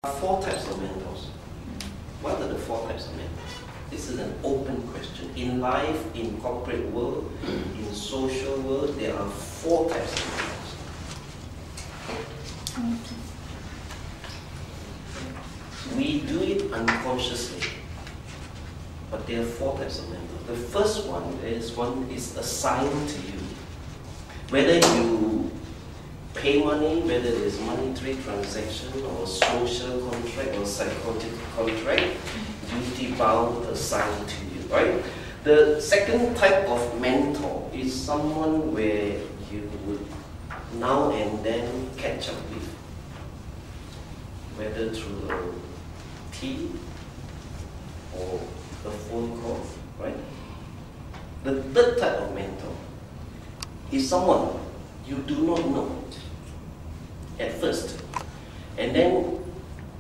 Four types of mentors. What are the four types of mentors? This is an open question. In life, in corporate world, in social world, there are four types of mentors. We do it unconsciously, but there are four types of mentors. The first one is assigned to you. Whether you pay money, whether it is monetary transaction or social contract or psychological contract, duty bound assigned to you, right? The second type of mentor is someone where you would now and then catch up with, whether through a tea or a phone call, right? The third type of mentor is someone you do not know at first, and then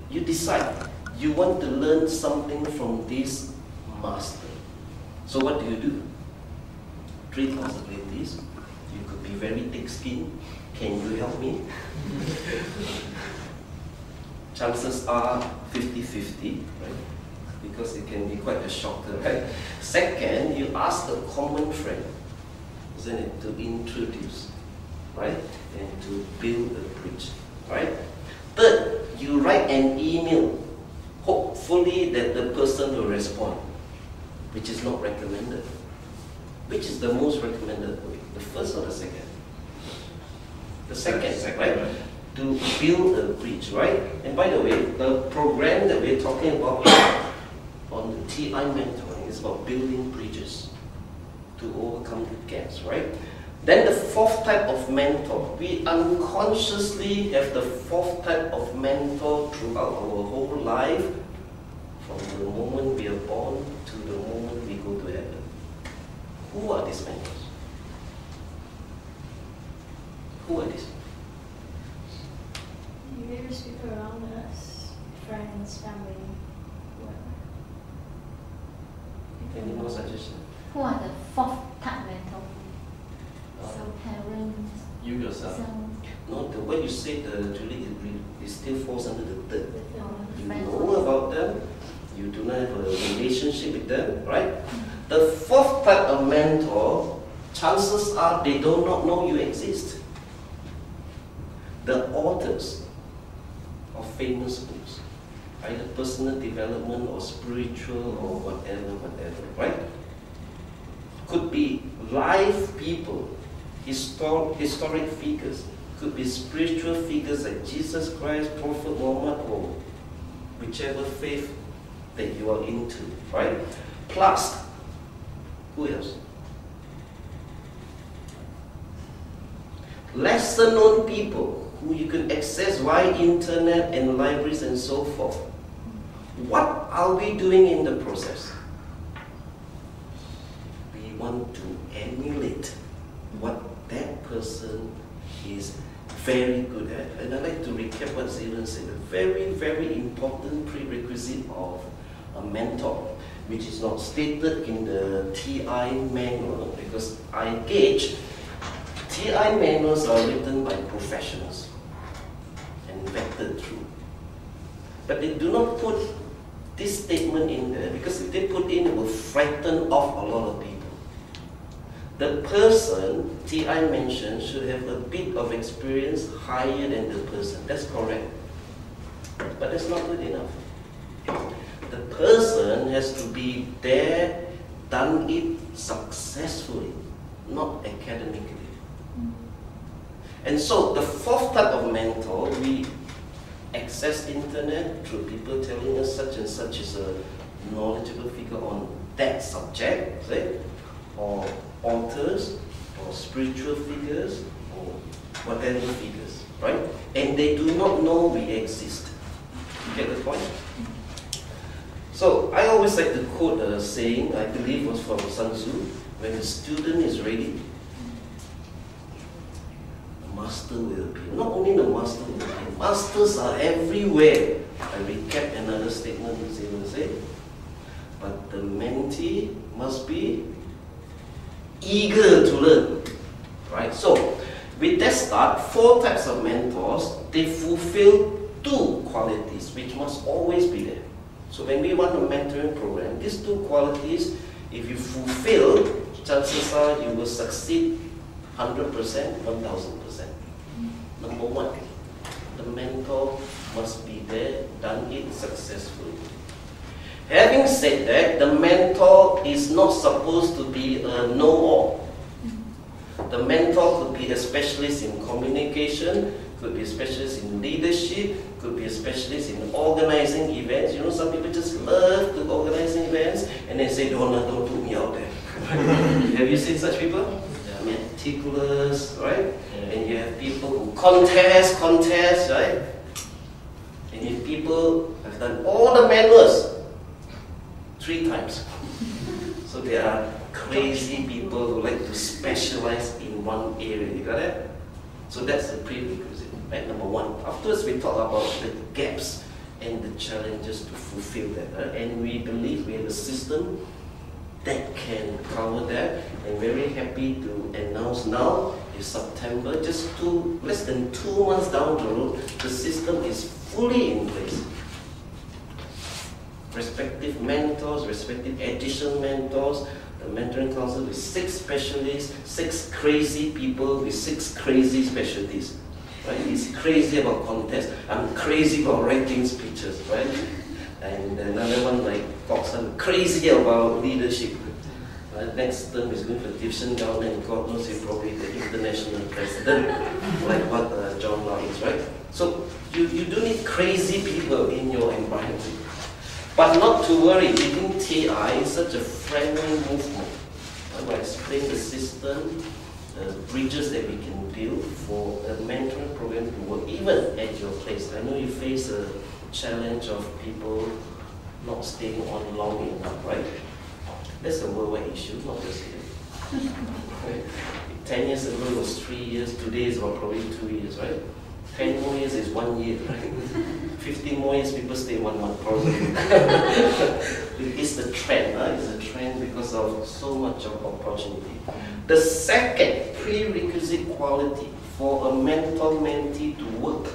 you decide you want to learn something from this master. So what do? Three possibilities. You could be very thick-skinned. Can you help me? Chances are 50-50, right? Because it can be quite a shocker, right? Second, you ask a common friend, isn't it, to introduce, right? And to build a bridge, right? Third, you write an email, hopefully that the person will respond, which is not recommended. Which is the most recommended way? The first or the second? The second, right? To build a bridge, right? And by the way, the program that we're talking about on the TI mentoring is about building bridges to overcome the gaps, right? Then the fourth type of mentor. We unconsciously have the fourth type of mentor throughout our whole life, from the moment we are born to the moment we go to heaven. Who are these mentors? Who are these? Various people around us, friends, family, whoever. Any more suggestions? Who are the fourth type mentor? So parents. You yourself. No, the way you say Julie, it still falls under the third. You know about them, you do not have a relationship with them, right? The fourth type of mentor, chances are they do not know you exist. The authors of famous books, either personal development or spiritual or whatever, right? Could be live people, historic figures, could be spiritual figures like Jesus Christ, Prophet Muhammad, or whichever faith that you are into, right? Plus, who else? Lesser known people who you can access via internet and libraries and so forth. What are we doing in the process? We want to emulate what that person is very good at. And I'd like to recap what Zealand said. A very, very important prerequisite of a mentor, which is not stated in the TI manual, because I gauge TI manuals are written by professionals and vetted through. But they do not put this statement in there, because if they put in, it will frighten off a lot of people. The person TI mentioned should have a bit of experience higher than the person. That's correct. But that's not good enough. The person has to be there, done it successfully, not academically. And so the fourth type of mentor, we access internet through people telling us such and such is a knowledgeable figure on that subject, say, or authors, or spiritual figures, or whatever figures, right? And they do not know we exist. You get the point? So I always like to quote a saying, I believe was from Sun Tzu: when the student is ready, the master will appear. Not only the master will appear, masters are everywhere. I recap another statement they will say, but the mentee must be eager to learn, right? So with that start, four types of mentors, they fulfill two qualities which must always be there. So when we run a mentoring program, these two qualities, if you fulfill, chances are you will succeed 100%, 1000%. Number one, the mentor must be there, done it successfully. Having said that, the mentor is not supposed to be a know-all. The mentor could be a specialist in communication, could be a specialist in leadership, could be a specialist in organizing events. You know, some people just love to organize events and they say, don't put me out there. Have you seen such people? Meticulous, right? And you have people who contest, right? And you have people who have done all the manuals 3 times. So there are crazy people who like to specialize in one area. You got it? So that's the prerequisite, right? Number one. Afterwards, we talk about the gaps and the challenges to fulfill that. Right? And we believe we have a system that can cover that. I'm very happy to announce now, in September, just less than 2 months down the road, the system is fully in place. Respective mentors, respective additional mentors, the mentoring council with 6 specialists, 6 crazy people with 6 crazy specialties. Right? He's crazy about contests. I'm crazy about writing speeches, right? And another one like Fox, I'm crazy about leadership. Next term is going for division governor, and God knows he's probably the international president, like what John Law is, right? So you do need crazy people in your environment. But not to worry, within TI, it's such a friendly movement. I will explain the system, bridges that we can build for a mentoring program to work, even at your place. I know you face a challenge of people not staying on long enough, right? That's a worldwide issue, not just here. Right? 10 years ago it was 3 years, today is about probably 2 years, right? 10 more years is 1 year, right? 15 more years people stay 1 month probably. It's the trend, right? It's a trend because of so much of opportunity. The second prerequisite quality for a mentor-mentee to work,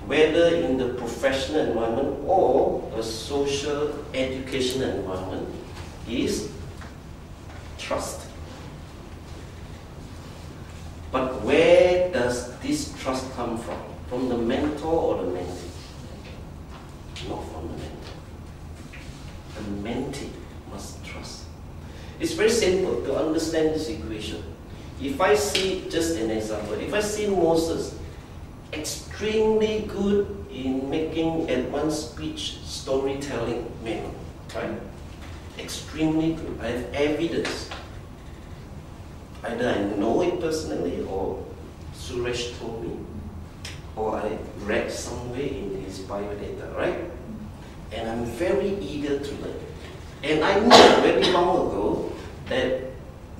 whether in the professional environment or a social educational environment, is trust. But where does this trust come from? From the mentor or the mentee? Not from the mentor. The mentee must trust. It's very simple to understand this equation. If I see, just an example, if I see Moses extremely good in making advanced speech storytelling manual, right? Extremely good. I have evidence. Either I know it personally, or Suresh told me, or I read somewhere in his biodata, right? And I'm very eager to learn. And I knew very long ago that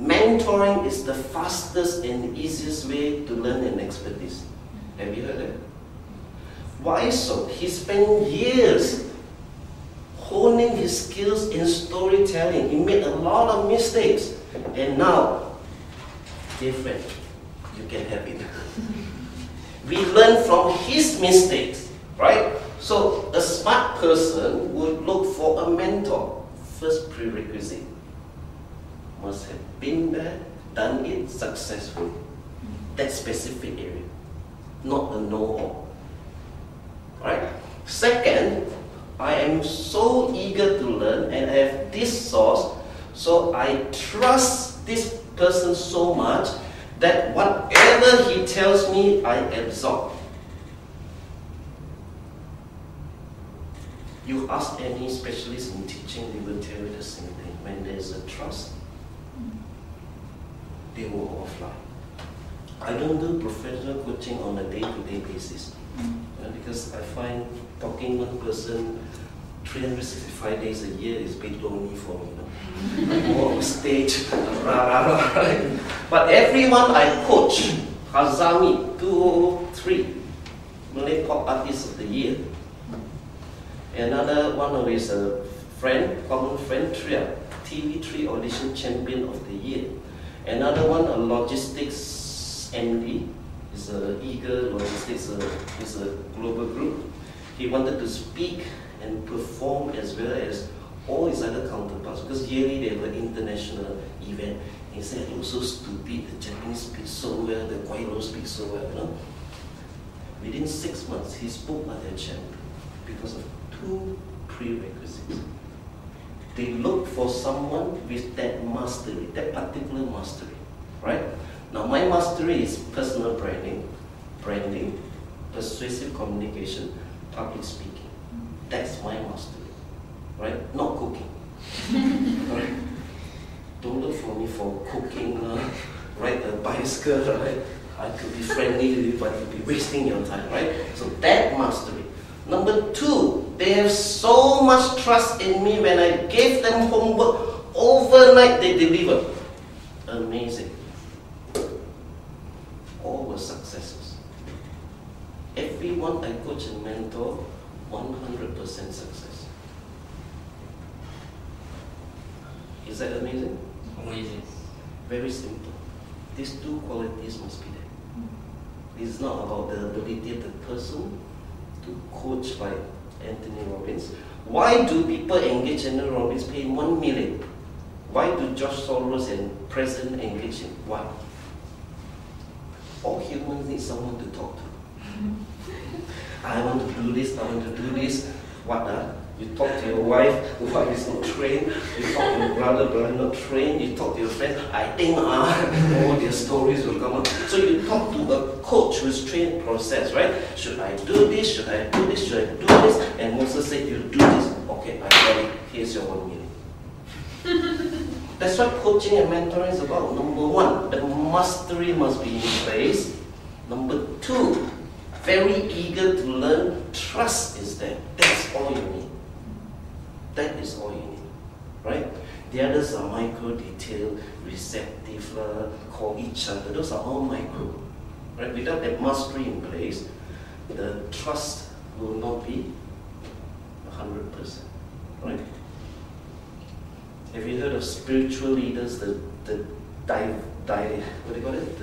mentoring is the fastest and easiest way to learn an expertise. Have you heard that? Why so? He spent years honing his skills in storytelling. He made a lot of mistakes. And now, dear friend, you can have it. We learn from his mistakes, right? So a smart person would look for a mentor. First prerequisite, must have been there, done it successfully. That specific area, not a know-all. Right? Second, I am so eager to learn and I have this source, so I trust this person so much that whatever he tells me, I absorb. You ask any specialist in teaching, they will tell you the same thing. When there's a trust, they will all fly. I don't do professional coaching on a day-to-day basis. Because I find talking one person 365 days a year is a bit lonely for me. I'm more on stage, right? But everyone I coach, Hazami 203, Malay Pop Artist of the Year. Another one of his friend, common friend, Tria, TV3 Audition Champion of the Year. Another one, a logistics MD, is a Eager Logistics, is a global group. He wanted to speak and perform as well as all his other counterparts, because yearly they have an international event. He said, "You're so stupid, the Japanese speak so well, the Guaylo speak so well, you know." Within 6 months, he spoke like a champion because of 2 prerequisites. They look for someone with that mastery, that particular mastery, right? Now, my mastery is personal branding, persuasive communication, public speaking. That's my mastery, right? Not cooking. Right? Don't look for me for cooking, ride a bicycle, right? I could be friendly with you, but you'll be wasting your time, right? So that mastery. Number 2, they have so much trust in me. When I gave them homework, overnight they delivered. Amazing. All were successes. Everyone I coach and mentor, 100% success. Is that amazing? Amazing. Very simple. These 2 qualities must be there. It's not about the ability of the person to coach like Anthony Robbins. Why do people engage Anthony Robbins, pay 1 million? Why do George Soros and President engage him? Why? All humans need someone to talk to. I want to do this, I want to do this. What? You talk to your wife, the wife is not trained. You talk to your brother not trained. You talk to your friends, I think all their stories will come up. So you talk to a coach who's trained process, right? Should I do this? Should I do this? Should I do this? And Moses said, you do this. Okay, I got it. Here's your 1 million. That's what coaching and mentoring is about. Number 1, the mastery must be in place. Number 2, very eager to learn. Trust is there. That's all you need. That is all you need, right? The others are micro detail, receptive, call each other. Those are all micro, right? Without that mastery in place, the trust will not be 100%, right? Have you heard of spiritual leaders? The what do you call it?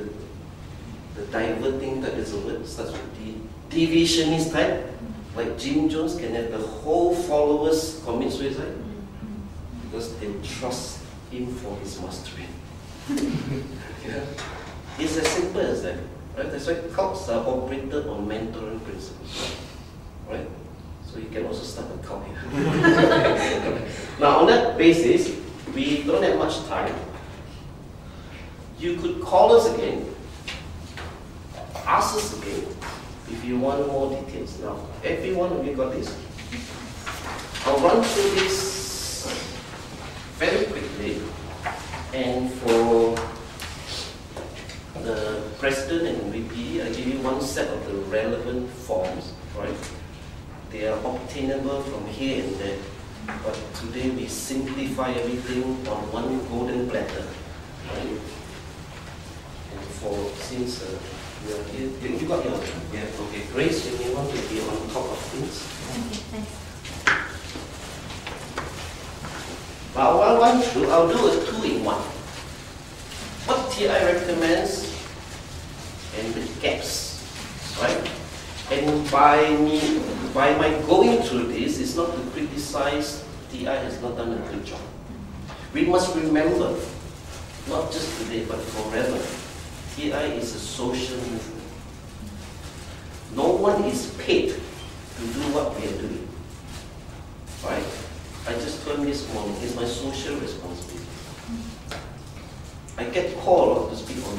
The diverting type is a word. Starts with D. Deviationist type. Like Jim Jones can have the whole followers commit suicide because they trust him for his mastery. Yeah. It's as simple as that. Right? That's why cults are operated on mentoring principles. Right? So you can also start a cult here. Now on that basis, we don't have much time. You could call us again, ask us again, if you want more details. Now, every one of you got this. I'll run through this very quickly. And for the President and VP, I give you one set of the relevant forms, right? They are obtainable from here and there. But today we simplify everything on one golden platter, right? And since you are here, you got your, yeah, okay. Grace, you may want to be on top of things. Okay, thanks. But I'll do a 2-in-1. What TI recommends and the gaps, right? And by my going through this, it's not to criticize TI has not done a good job. We must remember, not just today, but forever, TI is a social movement. No one is paid to do what we are doing. Right? I just told this morning, it's my social responsibility. I get called to speak on